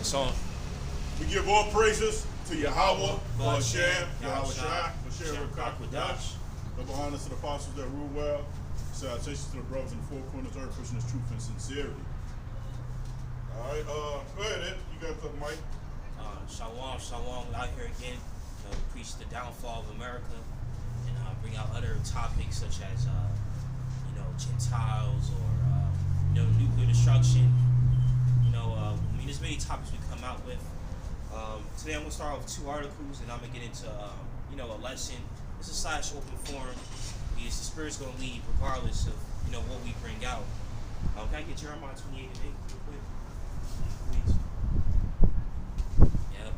It's on. We give all praises to Yahweh, Hashem, Yahweh Shai, Hashem, Rakakadash. Double honors to the apostles that rule well. Salutations to the brothers in the four corners of earth, pushing this truth and sincerity. All right, go ahead, Ed. You got the mic. Shalom, out here again to preach the downfall of America and bring out other topics such as, Gentiles or, nuclear destruction. There's many topics we come out with. Today I'm going to start off with 2 articles and I'm going to get into, a lesson. It's a / open forum. Because the Spirit's going to lead regardless of, what we bring out. Can I get Jeremiah 28 and 8 real quick? Please. Yeah.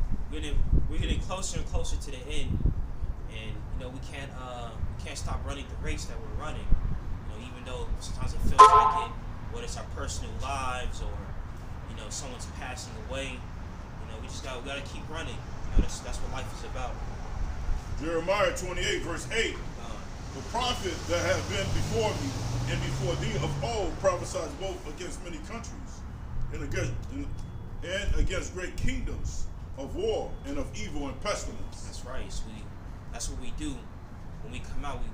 We're getting closer and closer to the end. And, we can't stop running the race that we're running. Even though sometimes it feels like it, whether it's our personal lives or, someone's passing away, we gotta keep running. That's what life is about. Jeremiah 28 verse 8. The prophet that have been before me and before thee of old prophesied both against many countries and against great kingdoms of war and of evil and pestilence. That's right. So that's what we do. When we come out, we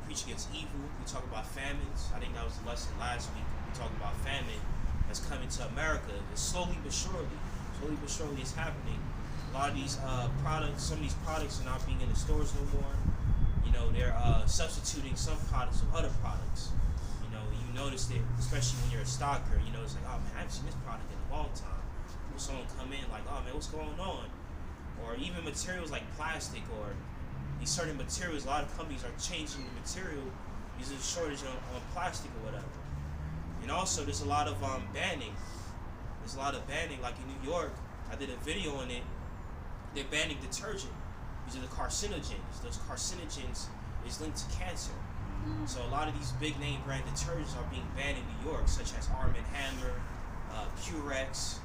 preach against evil. We talk about famines. I think that was the lesson last week. We talked about famine that's coming to America. It's slowly but surely it's happening. A lot of these products, some of these products are not being in the stores no more. They're substituting some products with other products. You notice it, especially when you're a stocker. It's like, oh man, I haven't seen this product in a long time. Or someone come in like, oh man, what's going on? Or even materials like plastic or these certain materials. A lot of companies are changing the material because there's a shortage on plastic or whatever. And also, there's a lot of banning. There's a lot of banning, like in New York. I did a video on it. They're banning detergent. These are the carcinogens. Those carcinogens is linked to cancer. So a lot of these big name brand detergents are being banned in New York, such as Arm & Hammer, Purex,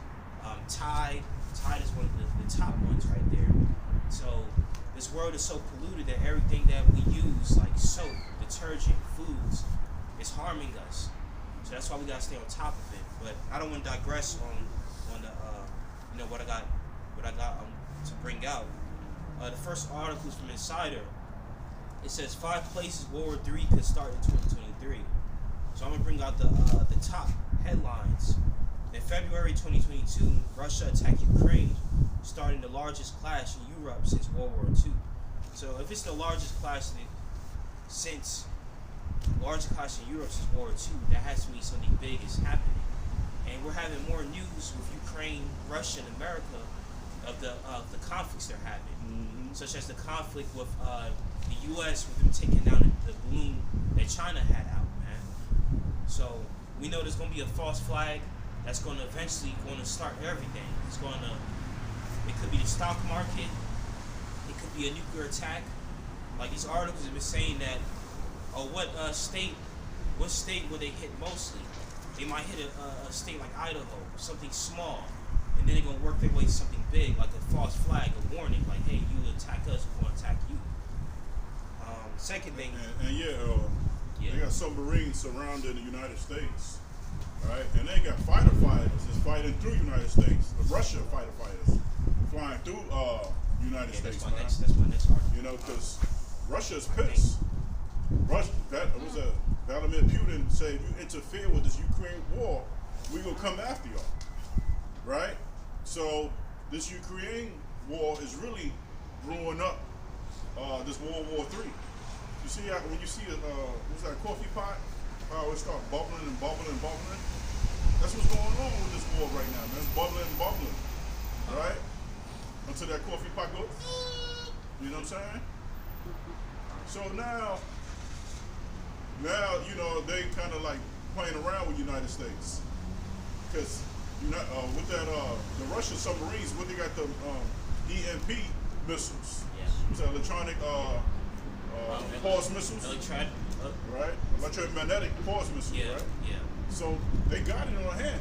Tide. Tide is one of the top ones right there. So this world is so polluted that everything that we use, like soap, detergent, foods, is harming us. So that's why we gotta stay on top of it. But I don't want to digress on the what I got to bring out. The first article is from Insider. It says 5 places World War III could start in 2023. So I'm gonna bring out the top headlines. In February 2022, Russia attacked Ukraine, starting the largest clash in Europe since World War II. So if it's the largest clash since World War II, that has to mean something big is happening. And we're having more news with Ukraine, Russia, and America of the conflicts they're having, such as the conflict with the U.S. with them taking down the balloon that China had out, man. So we know there's going to be a false flag that's going to eventually start everything. It could be the stock market, it could be a nuclear attack. Like these articles have been saying that, what state will they hit mostly? They might hit a state like Idaho, something small, and then they're going to work their way to something big, like a false flag, a warning, like, hey, you attack us, we're going to attack you. Second thing. They got submarines surrounding the United States, right? And they got fighter fighters that's fighting through United States. The Russia fighter fighters flying through United States. That's my next article. Because Russia's pissed. Vladimir Putin said, if you interfere with this Ukraine war, we will come after y'all, right? So this Ukraine war is really blowing up this World War III. You see when you see what's that coffee pot? How it start bubbling and bubbling and bubbling. That's what's going on with this war right now, man. It's bubbling and bubbling, right? Until that coffee pot goes, you know what I'm saying? So now, they kind of like playing around with the United States. Because, with that, the Russian submarines, what they got the EMP missiles. Yeah. What's that, electronic pulse missiles? Right? Electromagnetic pulse missiles, right? Yeah. So they got it on hand,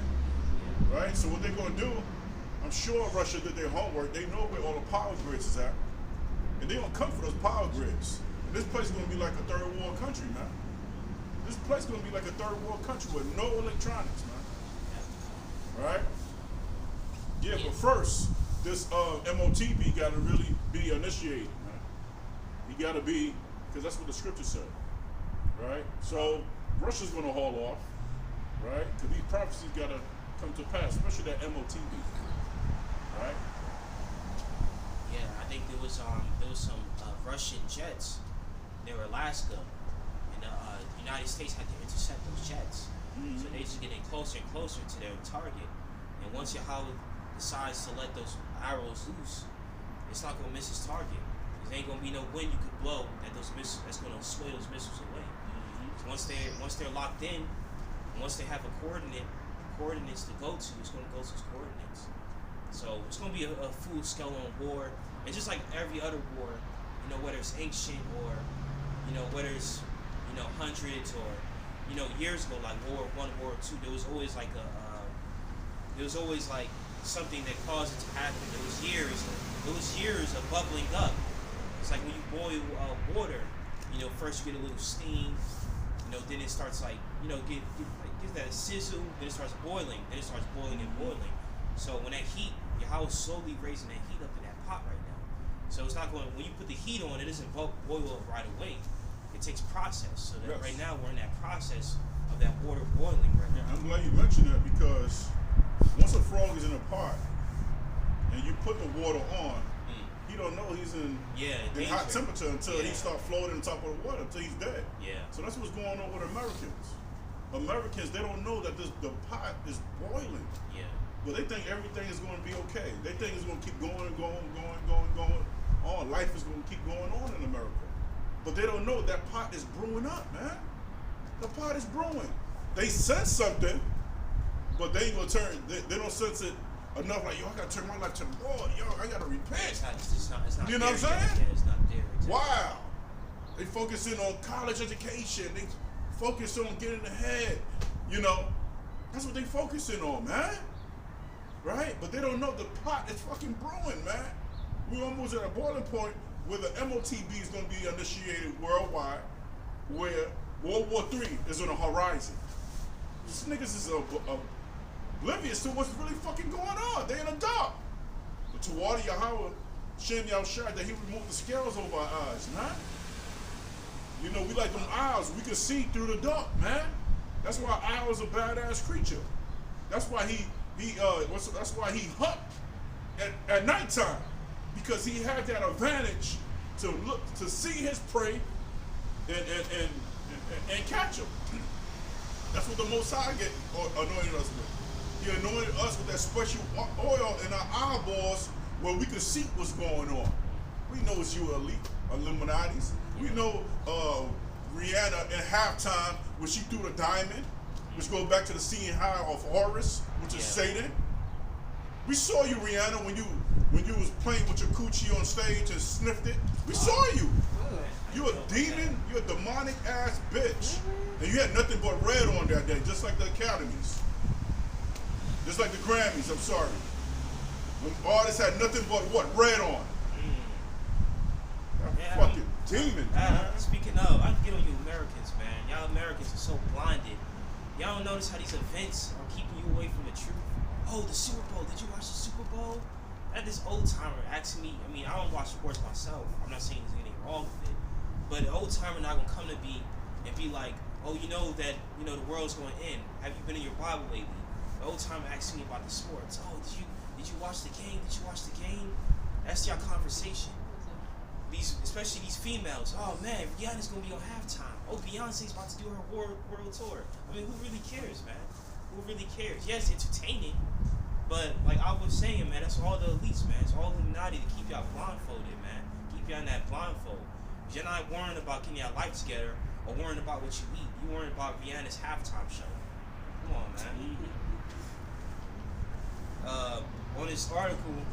right? So what they're going to do, I'm sure Russia did their homework. They know where all the power grids is at. And they're going to come for those power grids. And this place is going to be like a third world country, man. This place is going to be like a third world country with no electronics, man. Right? Yeah, but first, this MOTB got to really be initiated, man. He got to be, because that's what the scripture said, right? So Russia's going to haul off, right? Because these prophecies got to come to pass, especially that MOTB, right? Yeah, I think there was some Russian jets near Alaska, and the United States had to intercept those jets. Mm-hmm. So they just getting closer and closer to their target. And once Yahweh decides to let those arrows loose, it's not gonna miss its target. There ain't gonna be no wind you could blow at those missiles that's gonna sway those missiles away. Mm-hmm. Once they're locked in, and once they have coordinates to go to, it's gonna go to its coordinates. So it's gonna be a full scale on war, and just like every other war, whether it's ancient or whether it's hundreds or years ago, like World War I, World War II, there was always like something that caused it to happen. There was years of bubbling up. It's like when you boil water, first you get a little steam, then it starts like get that sizzle, then it starts boiling, and boiling. So when that heat, Yahweh is slowly raising that heat up in that pot right now. So it's not going, when you put the heat on, it doesn't boil up right away. It takes process. So that right now we're in that process of that water boiling right now. I'm glad you mentioned that, because once a frog is in a pot and you put the water on, he don't know he's in hot temperature until he starts floating on top of the water, until he's dead. Yeah. So that's what's going on with Americans. They don't know that the pot is boiling. Yeah. But they think everything is going to be okay. They think it's going to keep going and going. Life is going to keep going on in America. But they don't know that pot is brewing up, man. The pot is brewing. They sense something, but they ain't going to turn, they don't sense it enough, like, yo, I got to turn my life to the Lord. Yo, I got to repent. It's not you know what I'm saying? Yeah, it's not there. Exactly. Wow. They focusing on college education. They focus on getting ahead. That's what they focusing on, man. Right? But they don't know the pot is fucking brewing, man. We're almost at a boiling point where the MOTB is going to be initiated worldwide, where World War III is on the horizon. These niggas is oblivious to what's really fucking going on. They in the dark. But Tawadi Yahweh, Shem Yahushua, that he removed the scales over our eyes, man. We like them owls. We can see through the dark, man. That's why owl's a badass creature. That's why that's why he hunt at nighttime, because he had that advantage to see his prey and catch him. That's what the Most High anointed us with. He anointed us with that special oil in our eyeballs where we could see what's going on. We know it's you elite, Illuminatis. We know Rihanna in halftime when she threw the diamond, which goes back to the seeing high of Horus, which is Satan. We saw you, Rihanna, when you was playing with your coochie on stage and sniffed it. We saw you. You a demon. You a demonic ass bitch. And you had nothing but red on that day, just like the academies. Just like the Grammys, I'm sorry. When artists had nothing but what? Red on. Fucking demon, man. Speaking of, I can get on you Americans, man. Y'all Americans are so blinded. Y'all don't notice how these events are keeping you away from the truth. Oh, the Super Bowl. Did you watch the Super Bowl? I had this old timer asking me. I don't watch sports myself. I'm not saying there's anything wrong with it. But an old timer not going to come to me and be like, oh, that the world's going to end. Have you been in your Bible lately? The old timer asking me about the sports. Oh, did you watch the game? Did you watch the game? That's your conversation. Especially these females. Oh man, Rihanna's gonna be on halftime. Oh, Beyonce's about to do her world tour. Who really cares, man? Who really cares? Yes, entertaining, but like I was saying, man, that's all the elites, man. It's all Illuminati to keep y'all blindfolded, man. Keep y'all in that blindfold. You're not worrying about getting your life together or worrying about what you eat. You're worrying about Rihanna's halftime show. Come on, man. On this article.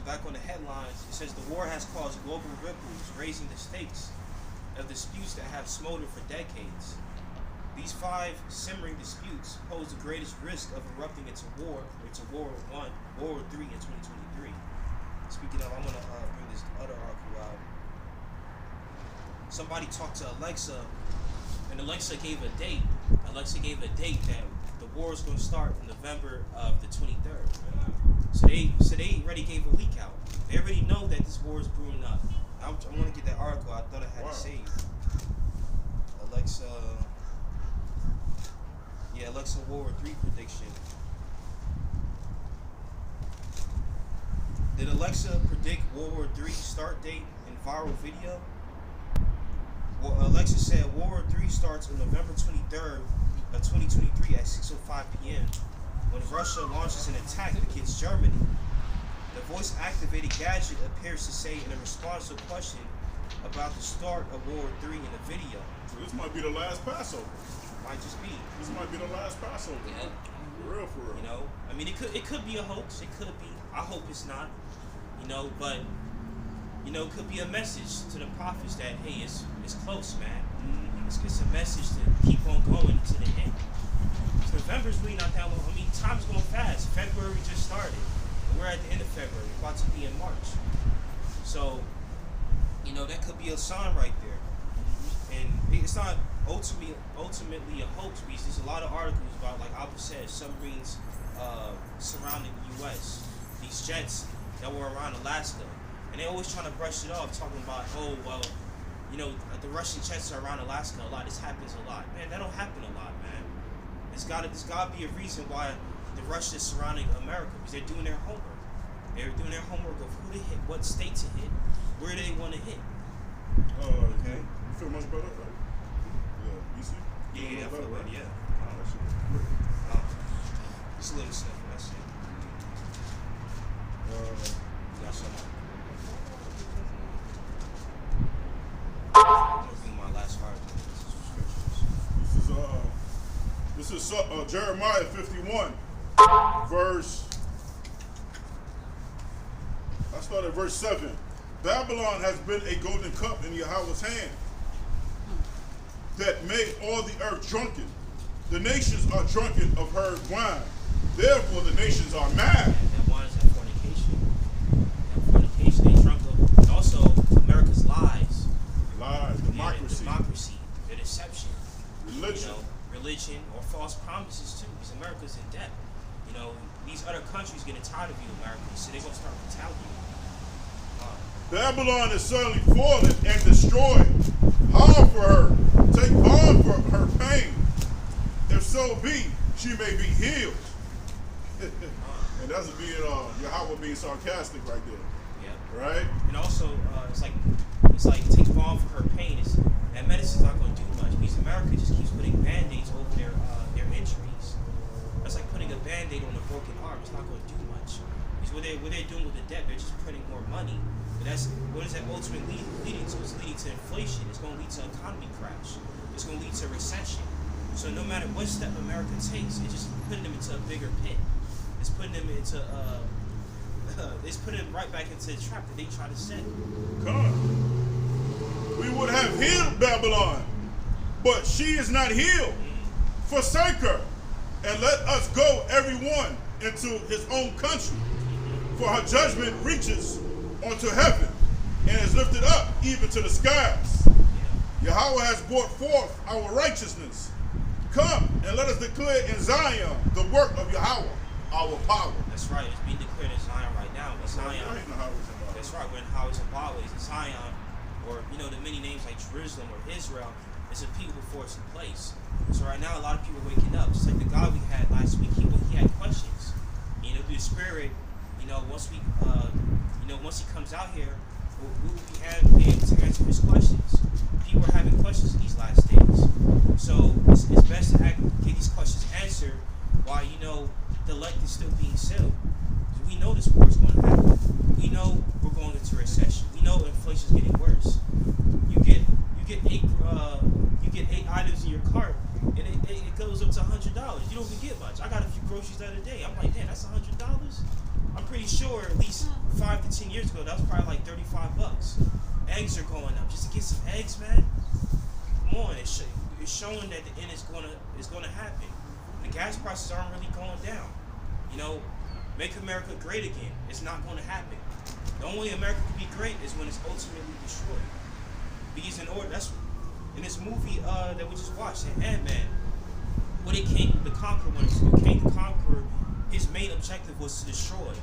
Back on the headlines, it says the war has caused global ripples, raising the stakes of disputes that have smoldered for decades. These 5 simmering disputes pose the greatest risk of erupting into World War I, World War III in 2023. Speaking of, I'm going to bring this other article out. Somebody talked to Alexa, and Alexa gave a date. Alexa gave a date that the war is going to start in November of the 23rd. So they already gave a leak out. They already know that this war is brewing up. I want to get that article. I thought I had it saved. Alexa, Alexa World War III prediction. Did Alexa predict World War III start date in viral video? Well, Alexa said World War III starts on November 23rd of 2023 at 6:05 p.m. when Russia launches an attack against Germany. The voice-activated gadget appears to say in a response to a question about the start of World War III in the video. So this might be the last Passover. Might just be. This might be the last Passover. Yeah. For real. You know, I mean, it could be a hoax. It could be. I hope it's not. You know, but it could be a message to the prophets that hey, it's close, man. It's a message to keep on going to the end. So November's really not that long. I mean, time's going fast. February just started. We're at the end of February. We're about to be in March. So, that could be a sign right there. And it's not ultimately a hoax because there's a lot of articles about, like Albert said, submarines surrounding the U.S. These jets that were around Alaska. And they're always trying to brush it off, talking about, oh, well, the Russian jets are around Alaska a lot. This happens a lot. Man, that don't happen a lot, man. There's got to be a reason why the Russians surrounding America, because they're doing their homework. They're doing their homework of who to hit, what state to hit, where they want to hit. Okay. You feel much better, right? Yeah. You see? Yeah, I feel better, yeah. That shit was great. Just a little sniffle, that's it. Got some. I'm gonna bring my last article. This is Jeremiah 51, verse. I start at verse 7. Babylon has been a golden cup in Yahweh's hand that made all the earth drunken. The nations are drunken of her wine. Therefore, the nations are mad. That wine is that fornication. That fornication they drunk of. And also, America's lies. Lies, democracy. Democracy, the deception. Religion. Religion or false promises too, because America's in debt. These other countries getting tired of you, Americans, so they're gonna start retaliating. Babylon is suddenly fallen and destroyed. Howl for her. Take balm for her pain. If so be, she may be healed. And that's being Yahweh being sarcastic right there. Yeah. Right? And also, it's like take balm for her pain. That medicine's not going to do much because America just keeps putting band-aids over their injuries. That's like putting a band-aid on a broken arm. It's not going to do much. Because what they're doing with the debt, they're just printing more money. But what is that ultimately leading to? It's leading to inflation. It's going to lead to an economy crash. It's going to lead to recession. So no matter what step America takes, it's just putting them into a bigger pit. It's putting them into it's putting them right back into the trap that they try to set. Come on. We would have healed Babylon, but she is not healed. Forsake her, and let us go everyone into his own country. For her judgment reaches unto heaven, and is lifted up even to the skies. Yahweh has brought forth our righteousness. Come, and let us declare in Zion the work of Yahweh, our power. That's right. It's being declared in Zion right now. In Zion. That's right. We're in Howard's and Bawah's in Zion, or the many names like Jerusalem or Israel. It's a people before it's in place. So right now, a lot of people are waking up. Just like the guy we had last week, he had questions. Through the Spirit, once he comes out here, we will be able to answer his questions. People are having questions in these last days. So it's best to get these questions answered while the elect is still being sealed. We know this war is going to happen. We know we're going into recession. We know inflation is getting worse. You get 8 items in your cart, and it goes up to $100. You don't even get much. I got a few groceries the other day. I'm like, damn, that's $100. I'm pretty sure at least 5 to 10 years ago that was probably like $35. Eggs are going up just to get some eggs, man. Come on, it's showing that the end is going to happen. The gas prices aren't really going down. Make America great again. It's not going to happen. The only way America can be great is when it's ultimately destroyed. Because that's in this movie that we just watched, Ant-Man, what did King the Conqueror want to do? objective was to destroy.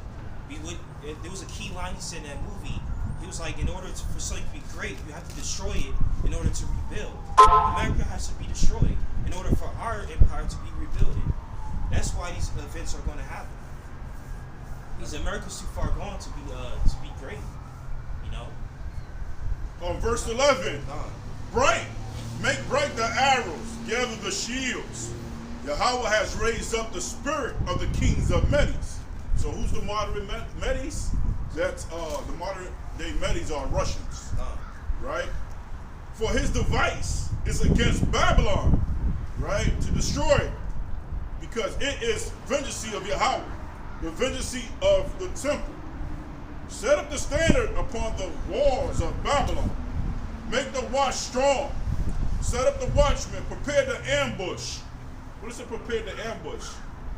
There was a key line he said in that movie. He was like, in order for something to be great, you have to destroy it in order to rebuild. America has to be destroyed in order for our empire to be rebuilt. That's why these events are going to happen. Because America's too far gone to be great. You know. On verse 11, make bright the arrows, gather the shields. Yahweh has raised up the spirit of the kings of Medes. So who's the modern Medes? That's the modern day Medes are Russians, right? For his device is against Babylon, right? To destroy it, because it is vengeance of Yahweh, the vengeance of the temple. Set up the standard upon the walls of Babylon. Make the watch strong. Set up the watchmen. Prepare the ambush. What is it, prepare the ambush?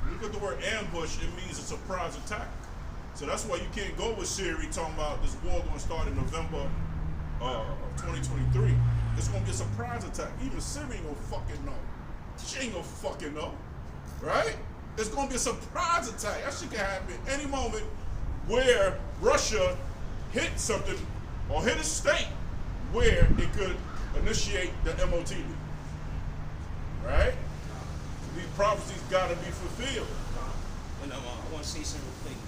When you look at the word ambush, it means a surprise attack. So that's why you can't go with Siri talking about this war going to start in November of 2023. It's going to be a surprise attack. Even Siri ain't going to fucking know. She ain't going to fucking know. Right? It's going to be a surprise attack. That shit can happen any moment where Russia hit something or hit a state where it could initiate the MOTD. Right? These prophecies got to be fulfilled. And I want to say something real quick.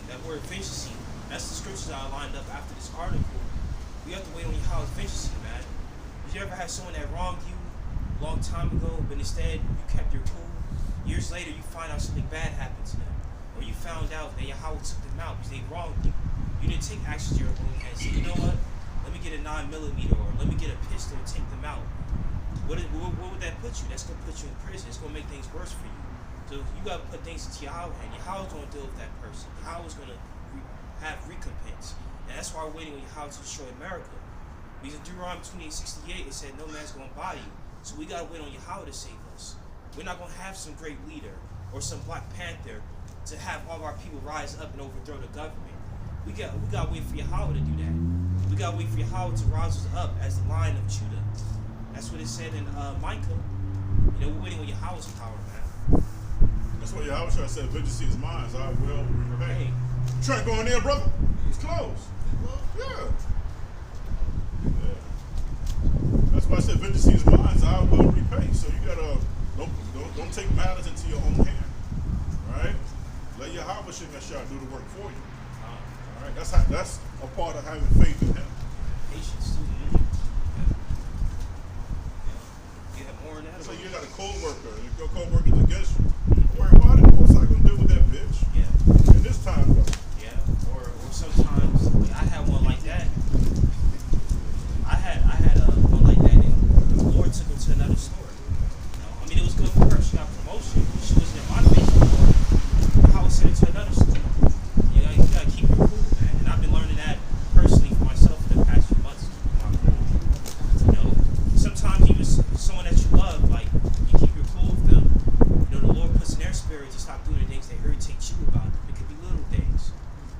That word vengeance, that's the scriptures that I lined up after this article. We have to wait on Yahweh's vengeance, man. Did you ever have someone that wronged you a long time ago, but instead you kept your cool? Years later, you find out something bad happened to them. Or you found out that Yahweh took them out because they wronged you. You didn't take action to your own hands. Say, you know what? Let me get a 9mm or let me get a pistol and take them out. What would that put you? That's going to put you in prison. It's going to make things worse for you. So you got to put things into Yahweh, and Yahweh's going to deal with that person. Yahweh's going to have recompense. And that's why we're waiting on Yahweh to destroy America. Because in Deuteronomy 28:68, it said, no man's going to buy you. So we got to wait on Yahweh to save us. We're not going to have some great leader or some Black Panther to have all of our people rise up and overthrow the government. We got to wait for Yahweh to do that. We got to wait for Yahweh to rise us up as the Lion of Judah. That's what it said in Micah. You know, we're waiting on Yahweh's power, man. That's what Yahweh said, vengeance is mine, I will repay. Trying to go in there, brother? It's closed. Yeah. That's why I said vengeance is mine, I will repay. So you gotta don't take matters into your own hand. Right? Let Yahweh do the work for you. Alright? That's a part of having faith in him. Patience too. So you got a co-worker, and if your co-worker's against you, don't worry about it. What's I gonna deal with that bitch? Yeah. And this time, though. Yeah. Or sometimes I had one like that. I had one like that, and the Lord took her to another store. You know, I mean, it was good for her. She got promotion. She wasn't in my face anymore. I was sent her to another store. You know, you gotta keep your cool, man. And I've been learning that personally for myself for the past few months. You know, sometimes even someone that you love, like, you keep your cool with them, you know, the Lord puts in their spirit to stop doing the things that irritate you about them. It could be little things,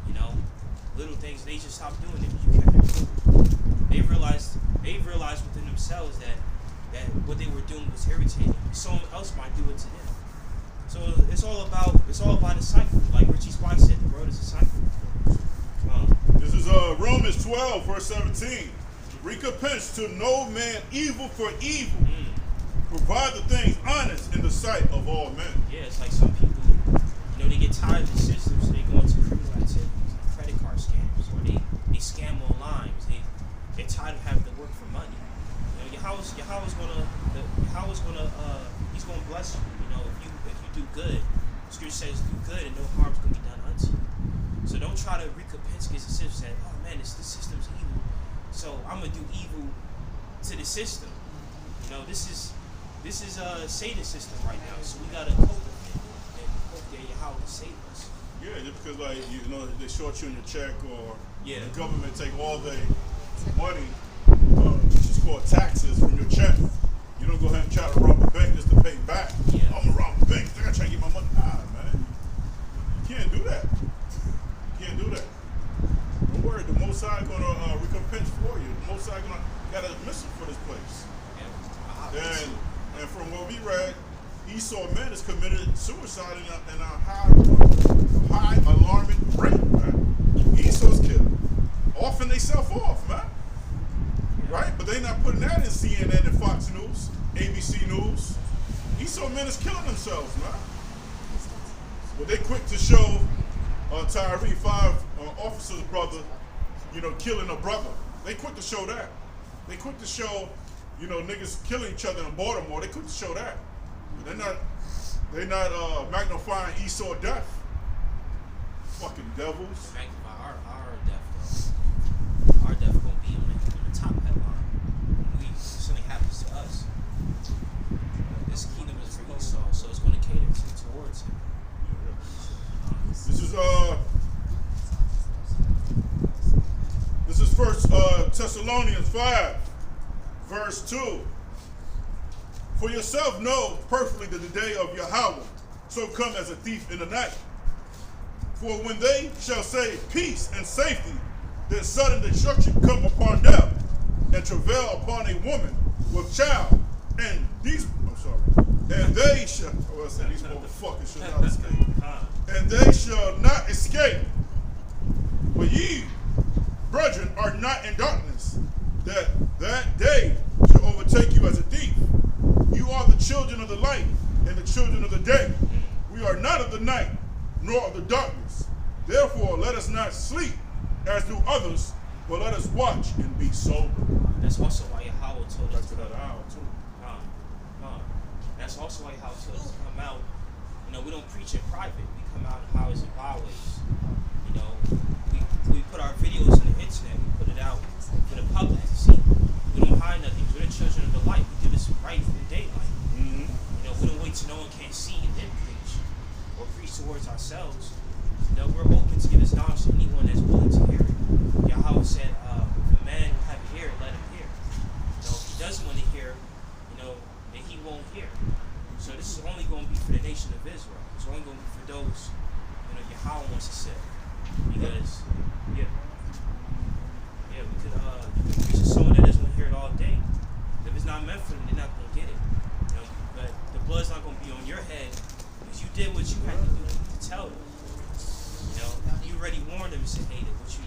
you know, little things, they just stop doing it because you kept your cool. They've realized within themselves that what they were doing was irritating. Someone else might do it to them. So it's all about a cycle. Like Richie's wife said, the world is a cycle. This is Romans 12, verse 17. Recompense to no man evil for evil. Provide the things honest in the sight of all men. Yeah, it's like some people, you know, they get tired of the system, so they go into criminal activities, like credit card scams, or they scam online. They're tired of having to work for money. You know, Yahweh's gonna bless you. You know, if you do good, Scripture says do good and no harm's gonna be done unto you. So don't try to recompense against the system. Say, oh man, this system's evil, so I'm gonna do evil to the system. You know, this is a Satan system right now, so we gotta cope with it and hope that Yahweh will save us. Yeah, just because like you know they short you on your check or Yeah. the government take all their money, which is called taxes from your check. You don't go ahead and try to rob a bank just to pay back. Yeah. I'm gonna rob a bank. I gotta try to get my money. Nah, man, you can't do that. You can't do that. Don't worry, the Most High gonna recompense for you. The Most High got a mission for this place. Yeah. And from what we read, he Esau men has committed suicide in a high alarming rate, man. Esau's killed. Often they self off, man. Right? But they not putting that in CNN and Fox News, ABC News. Esau men is killing themselves, man. But they quick to show Tyree, 5 officers' brother, killing a brother. They quick to show that. They quick to show, niggas killing each other in Baltimore. They quick to show that. But they're not magnifying Esau death. Fucking devils. Magnify our death, though. Our death gonna be on the top headline. If something happens to us, this kingdom is for Esau, so it's gonna cater towards him. This is First Thessalonians 5, verse 2. For yourself know perfectly that the day of Yahweh so come as a thief in the night. For when they shall say peace and safety, then sudden destruction come upon them, and travail upon a woman with child, and these they shall these motherfuckers shall not escape. And they shall not escape. But ye, brethren, are not in darkness, that day shall overtake you as a thief. You are the children of the light and the children of the day. We are not of the night, nor of the darkness. Therefore, let us not sleep as do others, but let us watch and be sober. That's also why Yahweh told us to that hour too. That's also why Yahweh told us to come out. We don't preach in private. We come out in highways and byways. We put our videos on the internet. We put it out for the public to see. We don't hide nothing. We're the children of the light. We do this right in daylight. Mm-hmm. We don't wait till no one can see and then preach, or preach towards ourselves. We're open to give this knowledge to anyone that's willing to hear it. Yahweh said, if a man will have an ear, let him hear. If he doesn't want to hear, then he won't hear. So this is only going to be for the nation of Israel. It's only going to be for those, Yahweh wants to say. Because, we could preach to someone that doesn't want to hear it all day. If it's not meant for them, they're not going to get it. But the blood's not going to be on your head because you did what you had to do to tell them. You already warned them and said, hey, what you're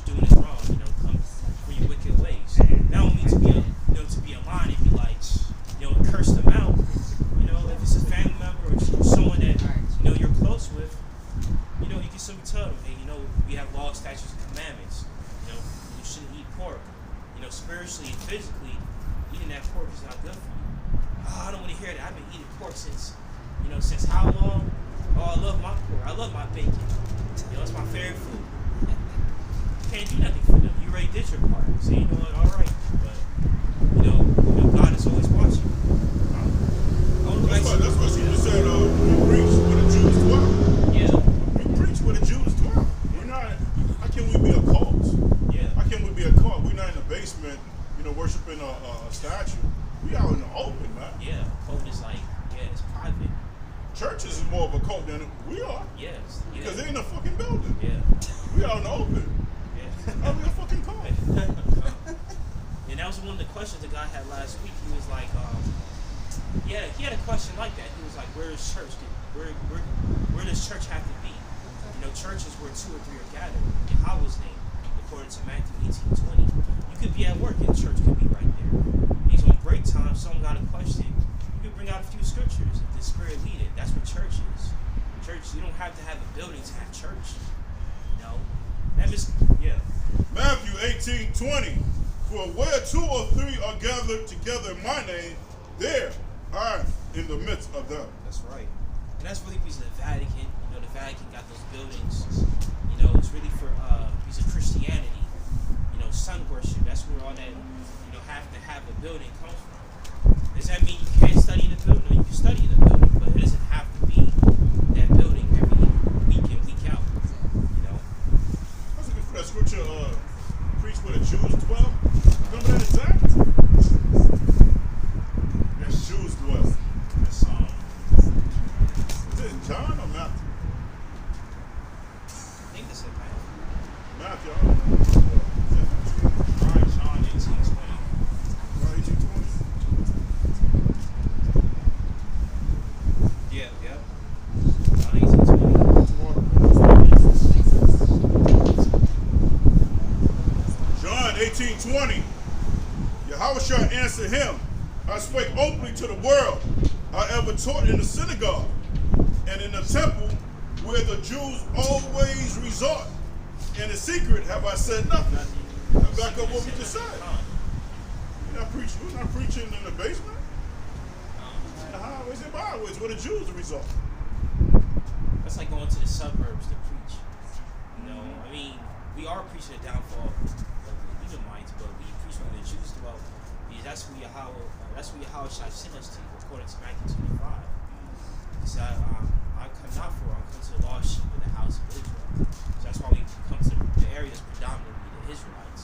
doing is wrong. Come from your wicked ways. Now don't mean to be a line and be like, curse them out. If it's a family member or someone that you're close with, you can simply tell them, hey, we have laws, statutes, and commandments. You shouldn't eat pork. Spiritually and physically, eating that pork is not good for you. Oh, I don't want to hear that. I've been eating pork since how long? Oh, I love my pork. I love my bacon. It's my favorite food. You can't do nothing for them. You already did your part. So you know what? All right. But God is always watching. That's what she just said. You preach where the Jews dwell. Yeah. You preach where the Jews dwell. We're not. How can we be a cult? Yeah. How can we be a cult? We're not in the basement, worshiping a statue. We out in the open, man. Yeah. Cult is it's private. Churches is more of a cult than we are. Yes. Yeah. Because they're in a fucking building. Yeah. We out in the open. Yeah. How we a fucking cult? And that was one of the questions the guy had last week. He was like, he had a question like that. He was like, where is church? Where does church have to be? Church is where 2 or 3 are gathered in Yahweh's name, according to Matthew 18:20. You could be at work and church could be right there. He's on break time, someone got a question. You could bring out a few scriptures if the Spirit lead it. That's what church is. Church, you don't have to have a building to have church. Matthew 18:20. For where 2 or 3 are gathered together in my name, there I am in the midst of them. That's right. And that's really because of the Vatican. The Vatican got those buildings. It's really for because of Christianity. Sun worship. That's where all that have to have a building comes from. Does that mean you can't study in the building? No, you can study in the building, but it doesn't have to be that building every week in, week out. I was looking for that scripture. Preach where the Jews dwell. Remember that exact? Yes, Jews dwell. That's is it in John or Matthew? I think it's in Matthew. Matthew. I don't know. John 18:20. John 18:20. 20. Yahushua answered him, I spake openly to the world. I ever taught in the synagogue and in the temple where the Jews always resort. In the secret have I said nothing. Now back up what we just said. We're not preaching in the basement. In the highways and byways where the Jews resort. That's like going to the suburbs to preach. You know, I mean, we are preaching the downfall of the Edomites, but we preach where the Jews dwell. Because that's where Yahweh shall send us to, according to Matthew 25. He said, I come not for, I come to the lost sheep of the house of Israel. So that's why we come to the area that's predominantly the Israelites.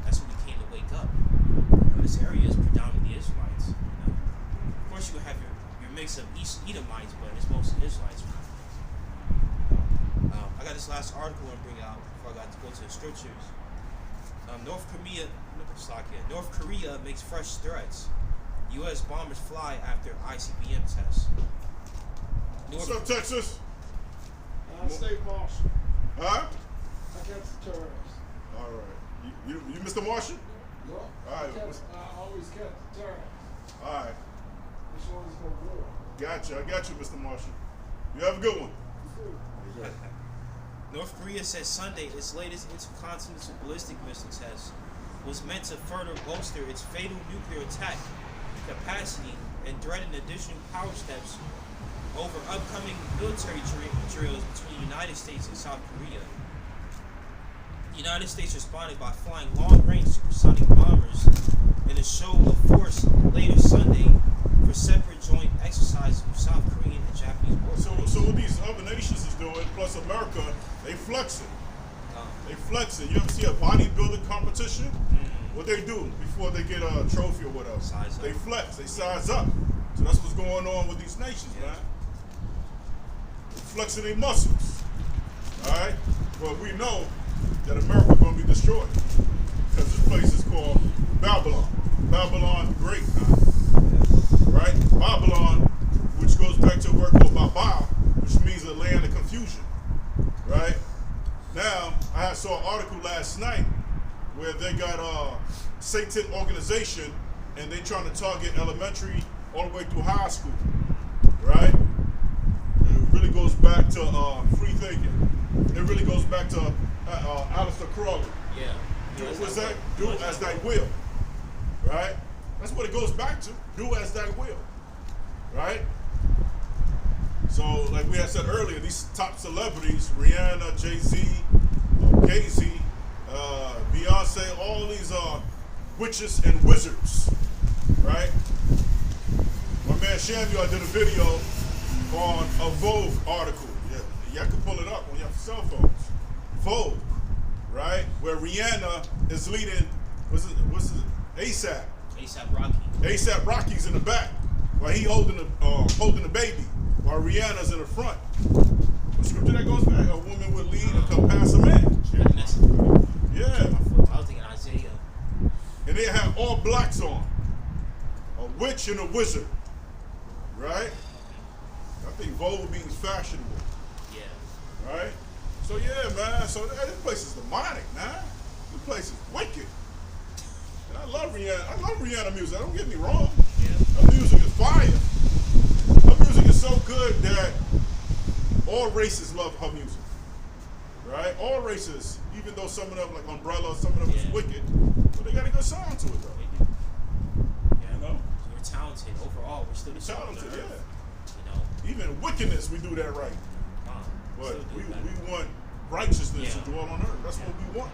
That's where we came to wake up. You know, this area is predominantly Israelites. You know? Of course, you will have your mix of Edomites, but it's mostly Israelites. I got this last article I want to bring out before I got to go to the scriptures. North Korea makes fresh threats. U.S. bombers fly after ICBM test. What's up, Texas? State Marshal. Huh? I catch the terrorists. All right. You Mr. Marshall? No. All right. I always catch the terrorists. All right. This one is no war. Gotcha. I got you, Mr. Marshall. You have a good one. North Korea says Sunday its latest intercontinental ballistic missile test was meant to further bolster its fatal nuclear attack capacity and threaten additional power steps over upcoming military drills between the United States and South Korea. The United States responded by flying long-range supersonic bombers in a show of force later Sunday for separate joint exercises with South Korean and Japanese warplanes. So what these other nations is doing, plus America, they flexing. They flexing. You ever see a bodybuilding competition? What they do before they get a trophy or whatever? They flex. They size up. So that's what's going on with these nations, man. They're flexing their muscles. All right? Well, we know that America's going to be destroyed because this place is called Babylon. Babylon Great, right? Babylon, which goes back to a word called Baba, which means a land of confusion, right? Now, I saw an article last night where they got a Satan organization and they trying to target elementary all the way through high school, right? It really goes back to free thinking. It really goes back to Aleister Crowley. Yeah. What's that? Do as thy will, right? That's what it goes back to. Do as thy will, right? So, like we had said earlier, these top celebrities, Rihanna, Jay-Z, Jay-Z, Beyonce, all these witches and wizards, right? My man Samuel did a video on a Vogue article. Yeah, y'all can pull it up on your cell phones. Vogue, right? Where Rihanna is leading, what's it, ASAP. ASAP Rocky. ASAP Rocky's in the back while he holding the baby, while Rihanna's in the front. What scripture that goes back? A woman would lead and come past a man. Yeah. I was thinking Isaiah. And they have all blacks on. A witch and a wizard. Right? I think Vogue means fashionable. Yeah. Right? So yeah, man. So this place is demonic, man. This place is wicked. And I love Rihanna. I love Rihanna music. Don't get me wrong. Yeah. Her music is fire. Her music is so good that all races love her music. Right? All races, even though some of them, like Umbrella, some of them is wicked, but they got a good sound to it, though. They do. Yeah. You know? So we're talented. Overall, we're still the Talented, yeah. You know? Even in wickedness, we do that right. But we want righteousness to dwell on earth. That's what we want.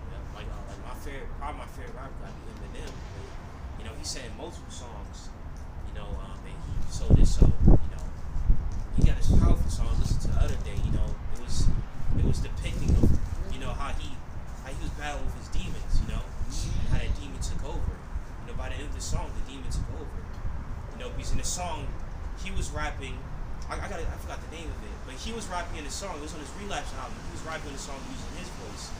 Yeah, like my favorite rapper got be Eminem. But, you know, he sang multiple songs. You know, and he sold this song. You know, he got this powerful song. I listened to the other day. You know, it was depicting of how he was battling with his demons. You know, and how that demon took over. You know, by the end of the song, the demon took over. You know, because in the song, he was rapping. I forgot the name of it, but he was rapping in the song. It was on his Relapse album. He was rapping in the song using his voice,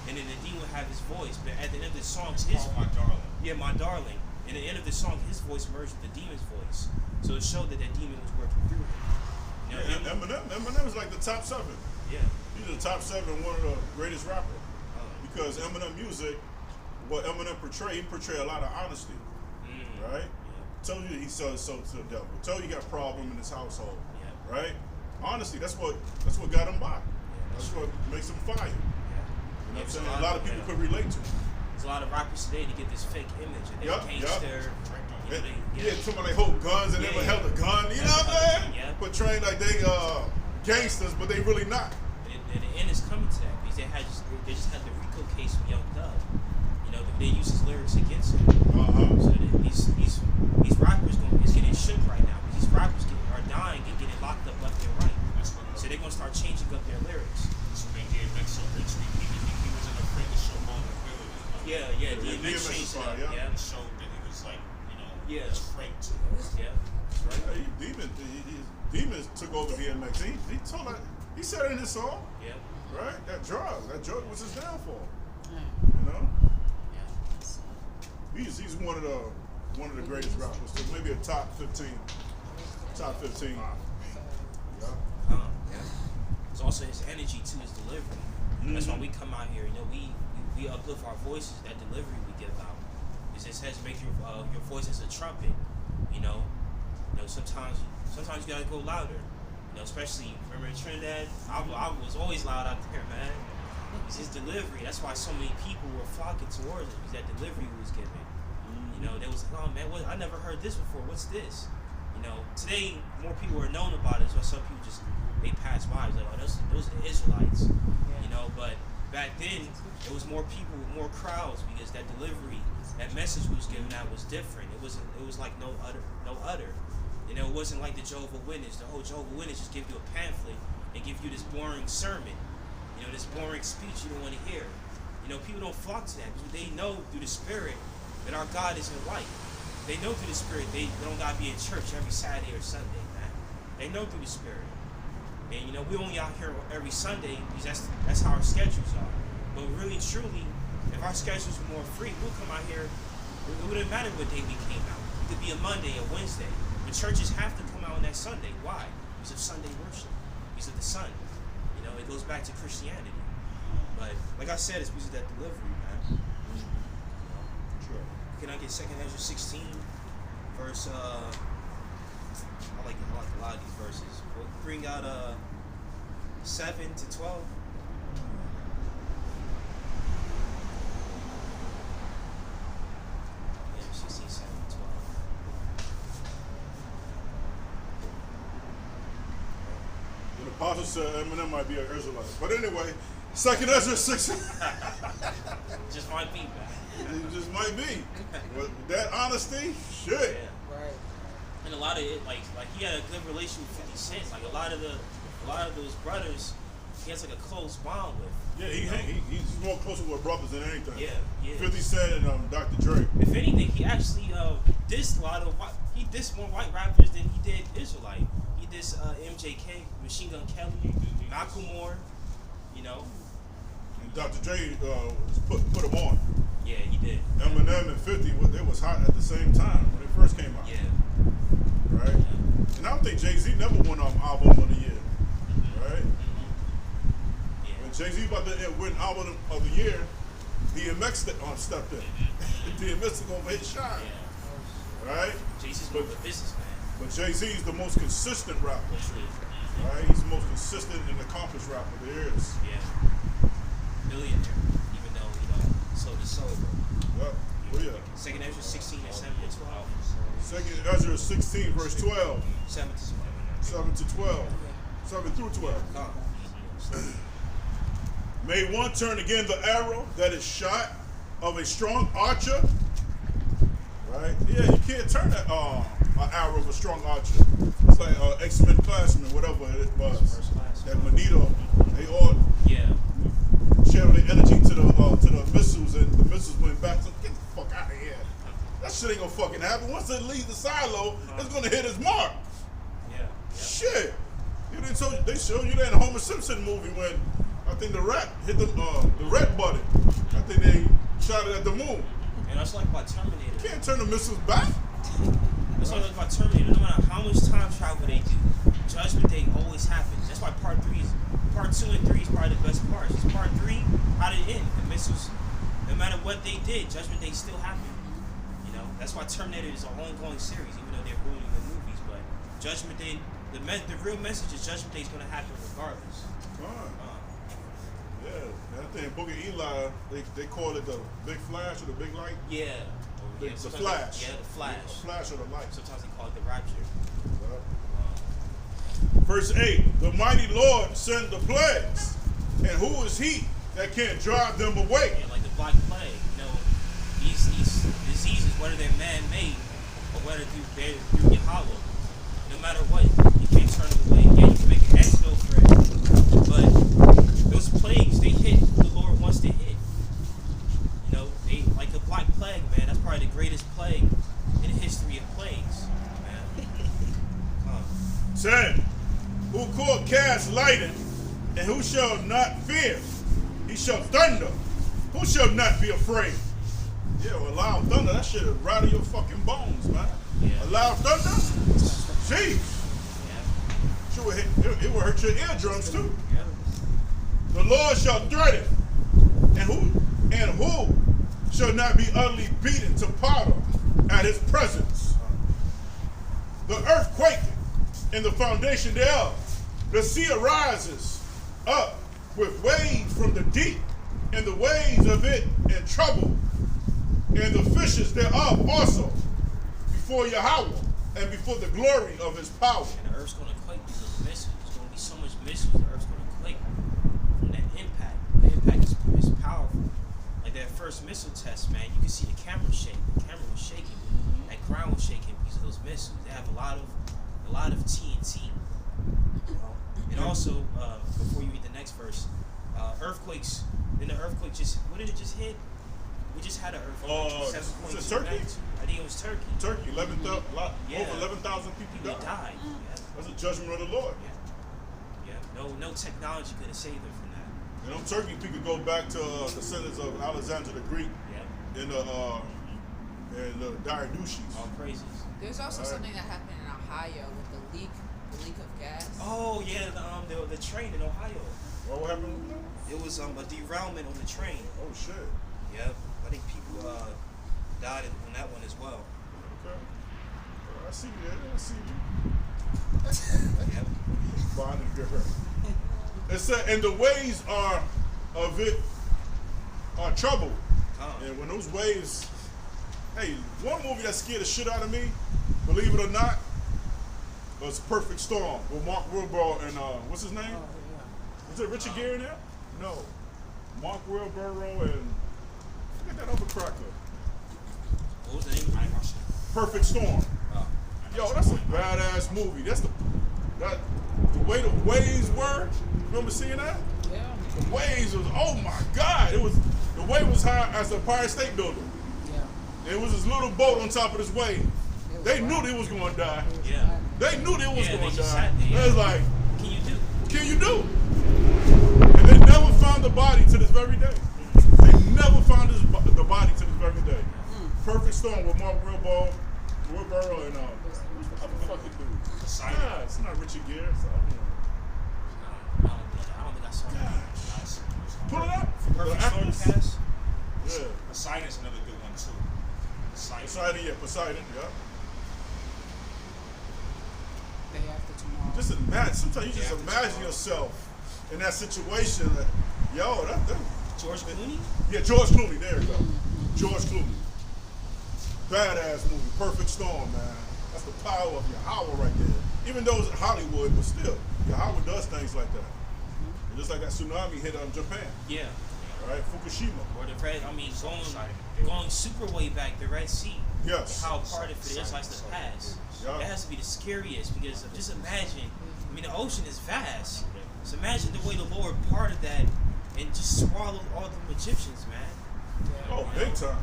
and then the demon would have his voice. But at the end of the song, My Darling. Yeah, My Darling. And at the end of the song, his voice merged with the demon's voice, so it showed that demon was working through him. You know, Eminem is like the top 7. Yeah. He's the top 7 and one of the greatest rappers. because Eminem music, what Eminem he portray a lot of honesty, right? Yeah. Told you he sold his soul to the devil. Told you he got a problem in his household, Yeah. right? Honesty, that's what got him by. Yeah, That's what makes him fire. You know what I'm saying? A lot of people could relate to him. There's a lot of rappers today to get this fake image, and they're gangster. You know, Somebody hold guns and never held a gun. You know what I'm saying? Yeah. Portraying like they gangsters, but they really not. And the end is coming to that because they just had the Rico case with Young Thug. You know, they use his lyrics against him. So these rappers is getting shook right now. These rappers are dying and getting locked up left and right. So they're gonna start changing up their lyrics. So they did make so rich. He was in a friend to show vulnerability. Yeah, DMX changed it up. yeah. Yeah. It showed that he was like, Yeah. straight to Yeah. Right? Demons took over DMX. He said it in his song, Yeah. right? That drug was his downfall. Mm. You know, Yeah. he's one of the greatest rappers. So maybe a top 15. Yeah. Yeah. It's also his energy too, his delivery. That's why we come out here. You know, we uplift our voices. That delivery we give out. It says make your voice as a trumpet. You know, sometimes you gotta go louder. You know, especially remember in Trinidad, I was always loud out there, man. It's his delivery. That's why so many people were flocking towards it, because that delivery he was giving. You know, they was like, oh man, I never heard this before. What's this? You know, today more people are known about it, so some people just they pass by. It's like, oh, those are the Israelites. You know, but back then it was more people, more crowds, because that delivery, that message we was giving out was different. It was like no other. You know, it wasn't like the Jehovah's Witness. The whole Jehovah's Witness just give you a pamphlet and give you this boring sermon. You know, this boring speech you don't want to hear. You know, people don't flock to that because they know through the Spirit that our God isn't white. They know through the Spirit they don't gotta be in church every Saturday or Sunday, man. They know through the Spirit. And you know, we only out here every Sunday because that's how our schedules are. But really, truly, if our schedules were more free, we'll come out here. It wouldn't matter what day we came out. It could be a Monday, a Wednesday. But churches have to come out on that Sunday. Why? Because of Sunday worship. Because of the sun. You know, it goes back to Christianity. But like I said, it's because of that delivery, man. Sure. Can I get 2 Ezra 16, verse? I like a lot of these verses. We'll bring out 7 to 12. Yeah, 16, 7 to 12. The apostle said Eminem might be an Israelite. But anyway, 2 Ezra 16. Just might be, man. It just might be. But that honesty, shit. Yeah. Right. And a lot of it, like he had a good relation with 50 Cent. Like a lot of those brothers, he has like a close bond with. Yeah, he's more closer with brothers than anything. Yeah, yeah. 50 Cent and Dr. Dre. If anything, he actually dissed he dissed more white rappers than he did Israelite. He dissed MJK, Machine Gun Kelly, Macklemore, you know. And Dr. Dre put him on. Yeah, he did. Eminem and 50, they was hot at the same time when they first came out. Yeah. Right? Yeah. And I don't think Jay-Z never won album of the year. Right? Yeah. When Jay-Z about to win album of the year, DMX stepped in. DMX took over his shine. Yeah. Right? Jay-Z's more of a businessman. But Jay-Z is the most consistent rapper. True. Right? He's the most consistent and accomplished rapper there is. Yeah. Billionaire, even though, sold his soul, bro. Yep. Well, yeah. 2 Ezra 16 and 7 to 12. 2 Ezra 16, verse 12. 7 to 12. 7 to 12. 7 through 12. Come. May one turn again the arrow that is shot of a strong archer. Right? Yeah, you can't turn an arrow of a strong archer. It's like X-Men classmen, whatever it was. First class. That Magneto, they all Yeah. channel their energy to the missiles, and the missiles went back. So get the fuck out of here. That shit ain't gonna fucking happen. Once it leaves the silo, it's gonna hit its mark. Yeah. Shit. They showed you that in the Homer Simpson movie when I think the rat hit the red button. I think they shot it at the moon. And that's like about Terminator. You can't turn the missiles back. That's why I like about Terminator. No matter how much time travel they do, Judgment Day always happens. That's why part 2 and 3 is probably the best parts. It's part 3 how did it end? The missiles, no matter what they did, Judgment Day still happened. You know, that's why Terminator is an ongoing series, even though they're ruining the movies. But Judgment Day, the real message is Judgment Day is going to happen regardless. Yeah, I think Boogie Eli, they call it the big flash or the big light. Yeah. The flash. Yeah, the flash. The flash or the light. Sometimes they call it the rapture. Verse 8, the mighty Lord sent the plagues, and who is he that can't drive them away? Yeah, like the Black Plague. You know, these diseases, whether they're man-made or whether through Yahweh, no matter what, you can't turn them away. Yeah, you can make an antidote for it, but those plagues, they hit who the Lord wants to hit. You know, they like the Black Plague, man. That's probably the greatest plague in the history of plagues, man. 10, who could cast lightning, and who shall not fear? He shall thunder. Who shall not be afraid? Yeah, well, loud thunder, that shit will rattle your fucking bones, man. Yeah. A loud thunder? Jeez. Yeah. Sure, it will hurt your eardrums too. Yeah. The Lord shall threaten, and who shall not be utterly beaten to powder at his presence? The earth quaketh, and the foundation thereof. The sea arises up with waves from the deep, and the waves of it in trouble, and the fishes thereof also, before Yahweh, and before the glory of his power. And the earth's going to quake because of the missiles. There's going to be so much missiles, the earth's going to quake from that impact. The impact is powerful. Like that first missile test, man, you can see the camera shake. The camera was shaking. That ground was shaking because of those missiles. They have a lot of TNT. You know? And also, before you read the next verse, earthquakes. Then the earthquake what did it just hit? We just had an earthquake. Was it Turkey? I think it was Turkey. Over 11,000 people They died. died. Yeah. That's a judgment of the Lord. Yeah. No technology could have saved them from that. And them Turkey people go back to the descendants of Alexander the Greek Yeah. and the Diadushis. All praises. There's also something that happened in Ohio with the leak of gas. Oh yeah, the train in Ohio. What happened? It was a derailment on the train. Oh shit. Yep. I think people died on that one as well. Okay. Well, I see you. I see you. Yep. Bonded girl. It said, and the waves of it are troubled. And when those waves, hey, one movie that scared the shit out of me, believe it or not, was Perfect Storm with Mark Wahlberg and what's his name? Oh, yeah. Was it Richard Gere in there? No. Mark Wahlberg and look at that other cracker. What was the name? I watched it. Perfect Storm. Oh. Yo, that's a badass movie. That's the way the waves were. Remember seeing that? Yeah. The waves was, oh my God! The wave was high as the Empire State Building. Yeah. It was this little boat on top of this wave. They knew they was gonna die. Yeah. They knew they was Yeah, gonna they just die. sat there, They yeah. was like, What can you do? what can you do? And they never found the body to this very day. They never found the body to this very day. Perfect Storm with Mark Wahlberg and who's the other fucking dude? Poseidon. Nah, it's not Richard Gere. So, I don't think I saw that. pull it up. Perfect The Storm actors? cast. Yeah. Poseidon's another good one too. Poseidon, yeah. Day after tomorrow. Just imagine. Sometimes you just Yeah, imagine yourself in that situation. That, yo, that George Clooney? yeah, George Clooney. There you go. George Clooney. Badass movie, Perfect Storm, man. That's the power of Yahweh right there. Even though it's Hollywood, but still, Yahweh does things like that. And just like that tsunami hit Japan, Yeah. right? Fukushima. Or the Red, going super way back, the Red Sea. Yes. How part of it is like the past. Yeah. That has to be the scariest because just imagine, the ocean is vast. So imagine the way the Lord parted that and just swallowed all the Egyptians, man. Oh, big time.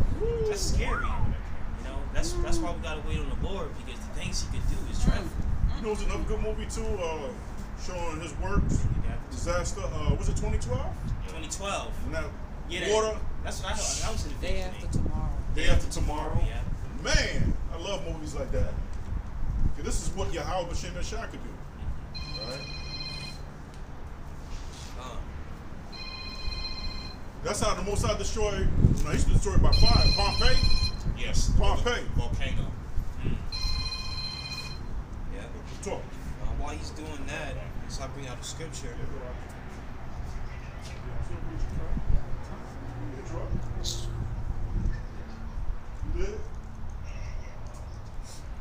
That's scary. You know, that's why we gotta wait on the Lord because the things He could do is dreadful. You know, it was another good movie too, showing his works. Disaster. Was it 2012? 2012. When that Yeah, water. That's what I know. That was in the Day after tomorrow. Day After Tomorrow. Yeah. Man, I love movies like that. 'Cause this is what Yahweh B'Shem and Shah could do. Right? That's how the Most High destroyed. He used to destroy by fire. Pompeii. Yes. Pompeii. Volcano. Yeah. Talk. While he's doing that, so I bring out the scripture.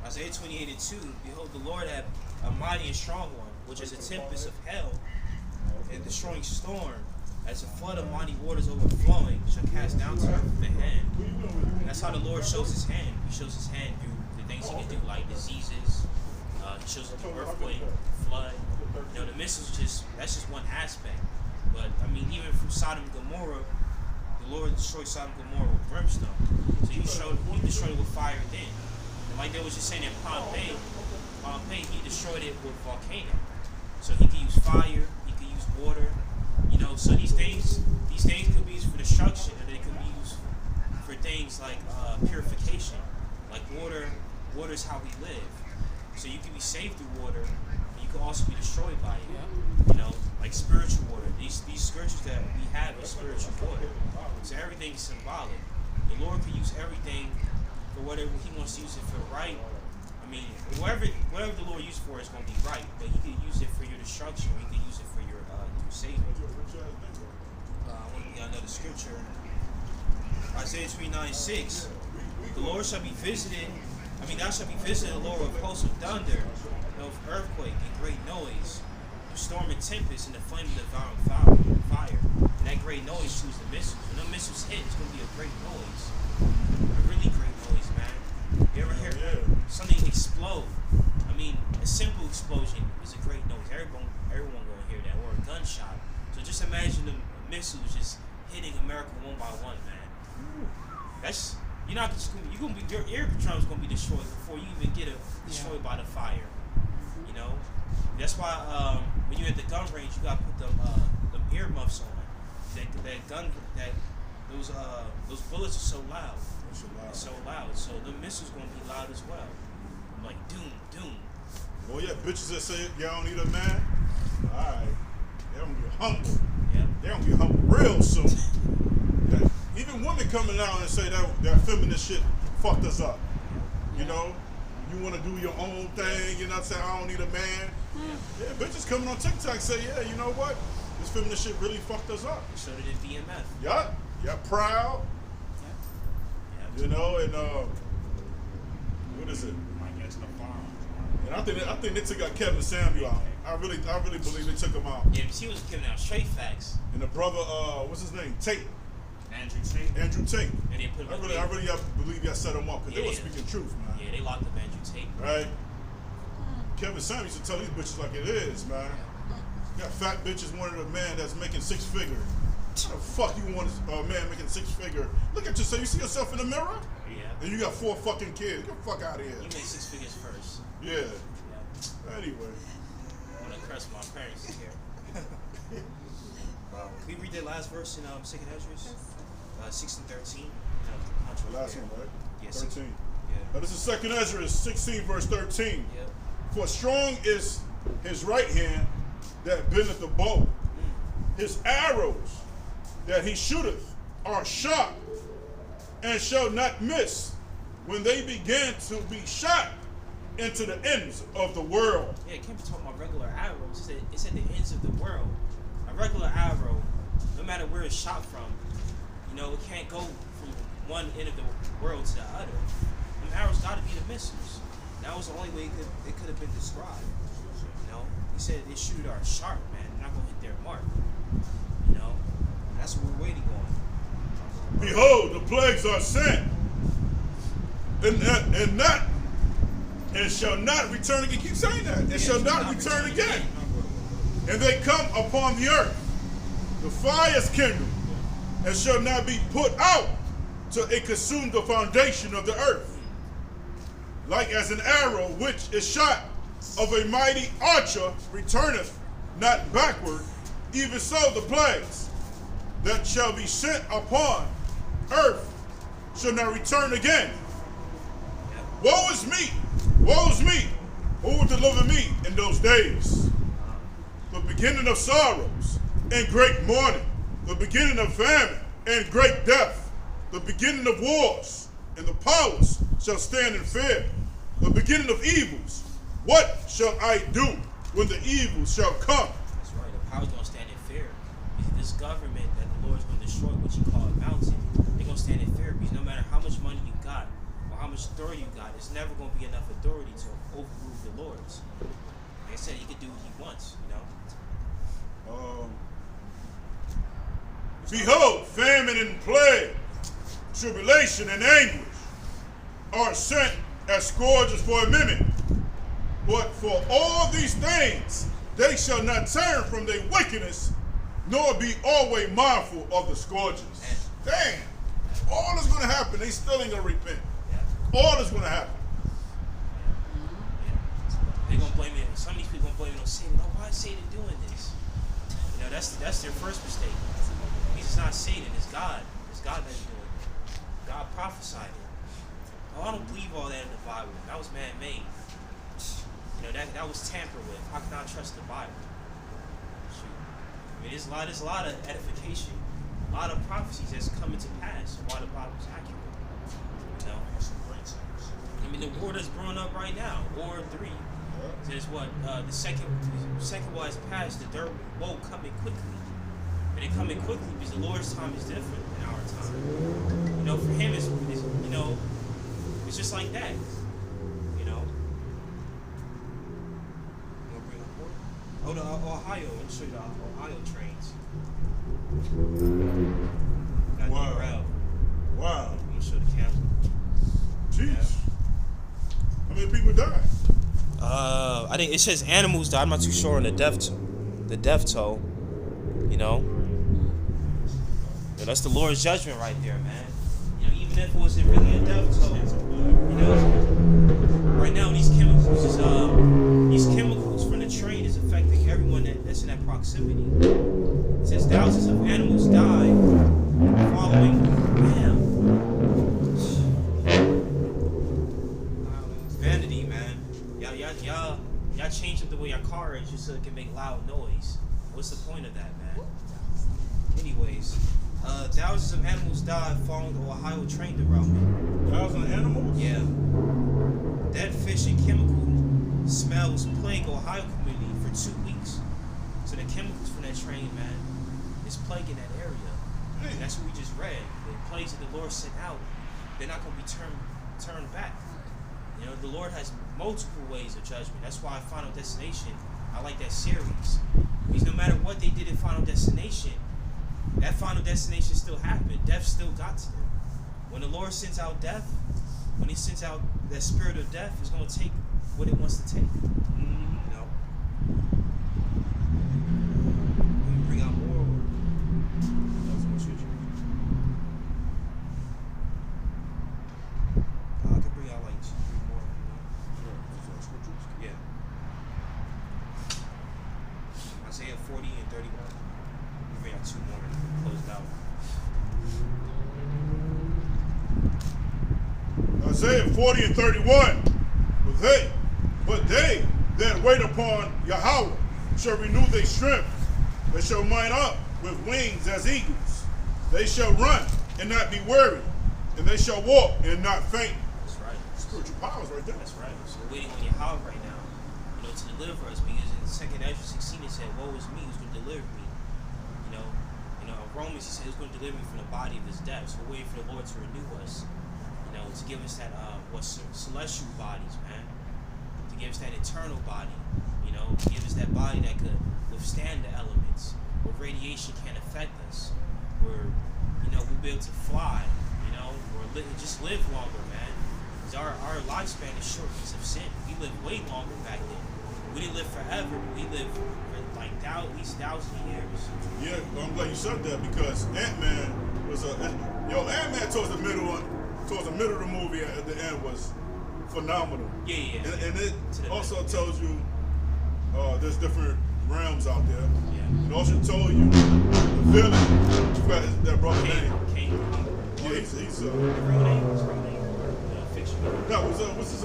Isaiah 28:2. Behold, the Lord hath a mighty and strong one, which is a tempest of hell, and a destroying storm, as a flood of mighty waters overflowing, shall cast down to earth the hand. And that's how the Lord shows his hand. He shows his hand through the things he can do, like diseases. He shows it through earthquake, flood. You know, the missiles that's just one aspect. But I mean, even from Sodom and Gomorrah, the Lord destroyed Sodom and Gomorrah with brimstone. So he destroyed it with fire then. And like they was just saying in Pompeii, he destroyed it with volcano. So he could use fire, he could use water. You know, so these things could be used for destruction, and they could be used for things like purification. Like water is how we live. So you can be saved through water, and you can also be destroyed by it. You know, like spiritual water. These scriptures that we have is spiritual water. So everything's symbolic. The Lord can use everything for whatever He wants to use it for, right? I mean, whatever the Lord uses for is going to be right, but He can use it for your destruction, or He can use it for your saving. I want to get another scripture. Isaiah 29:6. The Lord shall be visited. Thou shalt be visited, the Lord, with hosts of thunder, and with earthquake and great noise, with storm and tempest, and the flame of devouring fire. And that great noise choose the missiles. When the missiles hit, it's going to be a great noise. A really great noise, man. You ever hear something explode? I mean, a simple explosion is a great noise. Everyone going to hear that. Or a gunshot. So just imagine the missiles just hitting America one by one, man. Your eardrum's gonna be destroyed before you even get destroyed by the fire. You know, that's why when you're at the gun range, you gotta put them earmuffs on. Those bullets are so loud. It's so loud. So the missiles gonna be loud as well. Like doom, doom. Oh yeah, bitches that say y'all don't need a man. Alright. They're gonna be humble. Yeah. They're gonna be humble real soon. Yeah. Even women coming out and say that feminist shit fucked us up. You know? You wanna do your own thing, you know what I'm saying? I don't need a man. Yeah, bitches coming on TikTok say, yeah, you know what? This feminist shit really fucked us up. So did it BMF. Yup. Yeah, proud. You know, and what is it? Might get to the farm. And I think they took out Kevin Samuel out. I really believe they took him out. Yeah, because he was giving out straight facts. And the brother, what's his name? Tate. Andrew Tate. And they put him I really believe y'all set him up because they were speaking truth, man. Yeah, they locked up Andrew Tate. Right? Kevin Samuel used to tell these bitches like it is, man. You got fat bitches wanted a man that's making six figure. How the fuck you want a man making six figure? Look at yourself. You see yourself in the mirror? Yeah. And you got 4 fucking kids. Get the fuck out of here. You made 6 figures first. Yeah. Anyway. I'm gonna curse my parents here. Can we read that last verse in 2nd Ezra? 16:13. The last one, right? Yeah, 13. Yeah. Now this is 2nd Ezra 16, verse 13. Yep. For strong is his right hand that bendeth the bow. His arrows that he shooteth are sharp and shall not miss when they begin to be shot into the ends of the world. Yeah, it can't be talking about regular arrows. It's at the ends of the world. A regular arrow, no matter where it's shot from, you know, it can't go from one end of the world to the other. Them arrows got to be the missiles. That was the only way it could have been described. You know, he said they shoot are sharp, man. They're not gonna hit their mark. You know, that's what we're waiting on. Behold, the plagues are sent, and shall not return again. Keep saying that. And shall not return again. And they come upon the earth. The fire is kindled, and shall not be put out till it consume the foundation of the earth. Like as an arrow which is shot of a mighty archer returneth not backward, even so the plagues that shall be sent upon earth shall not return again. Woe is me! Woe is me! Who will deliver me in those days? The beginning of sorrows and great mourning, the beginning of famine and great death, the beginning of wars, and the powers shall stand in fear, the beginning of evils. What shall I do when the evils shall come? That's right. The power's going to stand in fear. This government that the Lord's going to destroy, what you call a mountain, they're going to stand in fear because no matter how much money you got or how much authority you got, it's never going to be enough authority to overrule the Lord's. Like I said, he can do what he wants, you know? Behold, famine and plague, tribulation and anguish are sent as scourges for a minute. But for all these things, they shall not turn from their wickedness, nor be always mindful of the scourges. Dang. All is going to happen. They still ain't going to repent. All is going to happen. They're going to blame it. Some of these people going to blame it on Satan. Oh, why is Satan doing this? You know, that's their first mistake. It's not Satan. It's God. It's God that's doing it. God prophesied it. Oh, I don't believe all that in the Bible. That was man-made. You know, that was tampered with. How can I trust the Bible? Shoot. I mean, there's a lot of edification, a lot of prophecies that's coming to pass while the Bible's accurate. You know, I mean, the war that's growing up right now, War 3, says what? The second war has passed. The third woe coming quickly. And it coming quickly because the Lord's time is different than our time. You know, for Him, it's you know, it's just like that. Oh, the Ohio. Let me show you the Ohio trains. Got Wow. derailed. Wow. I'm going to show the camera. Jeez. Yeah. How many people died? I think it says animals died. I'm not too sure on the death toll. You know? Yeah, that's the Lord's judgment right there, man. You know, even if it wasn't really a death toll, you know, right now these chemicals from the train is affecting everyone that's in that proximity. It says thousands of animals died following vanity, man. Y'all changed up the way your car is just so it can make loud noise. What's the point of that, man? Anyways, thousands of animals died following the Ohio train derailment. 1,000 animals? Yeah. Dead fish and chemical smells plague Ohio community for 2 weeks. So the chemicals from that train, man, is plaguing that area. And that's what we just read. The plagues that the Lord sent out, they're not going to be turned back. You know, the Lord has multiple ways of judgment. That's why Final Destination, I like that series. Because no matter what they did in Final Destination, that Final Destination still happened. Death still got to them. When the Lord sends out death, when He sends out that spirit of death, it's going to take what it wants to take. You know? Let me bring out more. I could bring out like 2, 3 more. You know? Yeah. Isaiah 40 and 31. Let me bring out 2 more and close it out. Isaiah 40 and 31. But they that wait upon Yahweh shall renew their strength. They shall mount up with wings as eagles. They shall run and not be weary, and they shall walk and not faint. That's right. Spiritual powers right there. That's right. So we're waiting on Yahweh right now, you know, to deliver us, because in 2nd Ezra 16 it said, "Woe is me, who's going to deliver me?" You know, in Romans he said, "Who's going to deliver me from the body of his death?" So we're waiting for the Lord to renew us, you know, to give us that celestial bodies, man, to give us that eternal body, you know, to give us that body that could withstand the elements, where radiation can't affect us, where, you know, we'll be able to fly, you know, or just live longer, man. Because our lifespan is short because of sin. We lived way longer back then. We didn't live forever, but we lived for like at least 1,000 years. Yeah, well, I'm glad you said that, because Ant-Man was Ant-Man towards the middle of the movie at the end was phenomenal. Yeah. And it also tells you there's different realms out there. Yeah. It also told you the villain, that brother name. Kane. Yeah, he's His real name? Fiction. no, what's his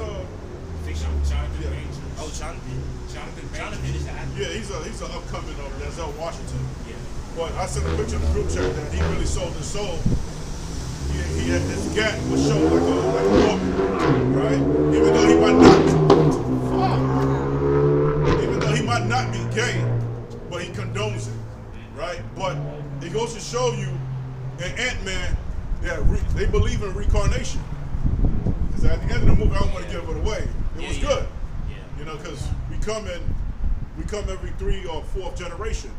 Fiction, Jonathan yeah. Majors. Oh, Jonathan. Jonathan is the actor. Yeah, he's an upcoming of Denzel Washington. Yeah. But I sent a picture in the group chat that he really sold his soul. He had his gap was shown like a woman, right? Even though he might not be gay, but he condones it, right? But it goes to show you in Ant-Man that they believe in reincarnation. Because at the end of the movie, I don't want to give it away. It was good, you know, because we come every 3 or 4th generation.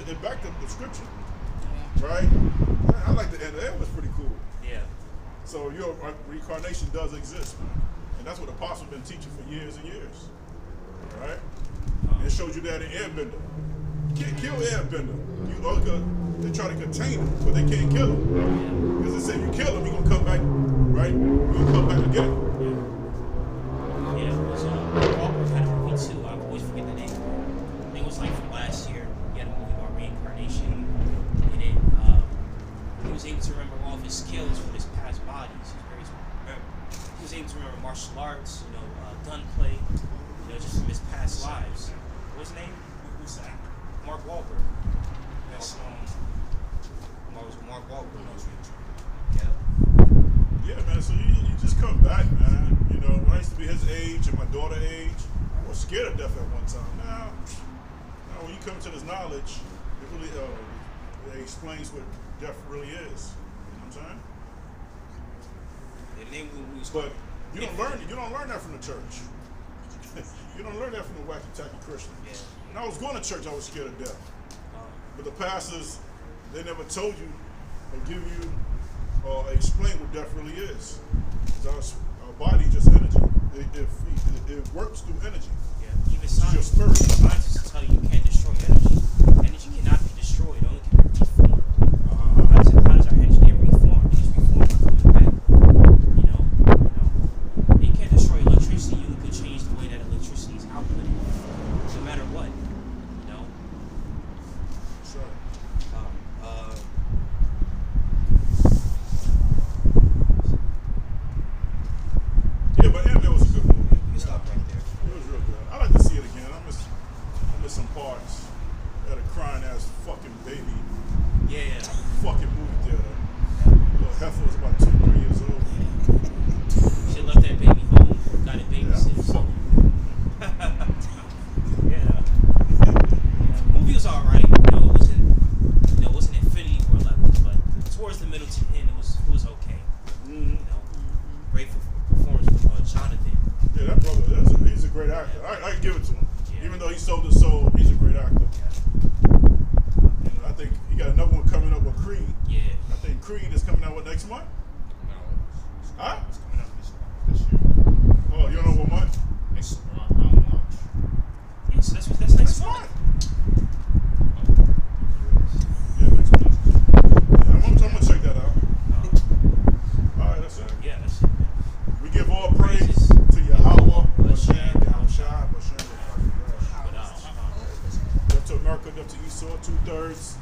It backed up the scripture, right? I like the end. The end was pretty cool. Yeah. So your reincarnation does exist, man. And that's what the apostles been teaching for years and years. Right? And it shows you that in Airbender. You can't kill Airbender. They try to contain him, but they can't kill him. Because they say you kill him, he's gonna come back, right? He's gonna come back again. Yeah. So Walker had a movie too. I always forget the name. I think it was like from last year. He had a movie about reincarnation. And then he was able to remember all of his skills from his past bodies. He was able to remember martial arts, gunplay, just from his past lives. What's his name? Who's that? Mark Wahlberg. That's Mark Wahlberg. Yeah. Yeah, man. So you just come back, man. You know, when I used to be his age and my daughter's age, I was scared of death at one time. Now when you come to this knowledge, it really it explains what death really is. You know what I'm saying? And then we was But you don't learn that from the church. You don't learn that from the wacky tacky Christian. Yeah. When I was going to church, I was scared of death. But the pastors, they never told you or give you or explain what death really is. Because our body is just energy. It works through energy. Yeah. Even It's your science. spirit. Science will tell you you can't destroy energy. Energy cannot be destroyed. It only can be reformed. How does our energy get reformed? It is reformed by coming back. You can't destroy electricity. You could change the way that electricity is outputted, no matter what. That's right. Yeah, but Ant-Man was a good movie. You can stop right there. It was real good. I like to see it again. I miss some parts. Had a crying ass fucking baby. Yeah. Fucking movie theater. Little heifer was about 2-3 years old. She left that baby home. Got it babysit. So. The movie was alright. It wasn't Infinity War levels, but towards the middle to the end, it was okay. Grateful performance from Jonathan. Yeah, that brother, he's a great actor. I can give it to him. Yeah. Even though he sold his soul, he's a great actor. I think he got another one coming up with Creed. Yeah. I think Creed is coming out next month. No. Huh? It's coming out this year. Oh, you don't know what month? It's around March. Yeah, so that's next month. Yeah, next month. Yeah, I'm gonna check that out. All right, that's it. Yeah, that's it. Man. We give all praise Praises. to Yahweh, Hashem, Yahushua, Hashem, But, Death to America, death to Esau, 2/3.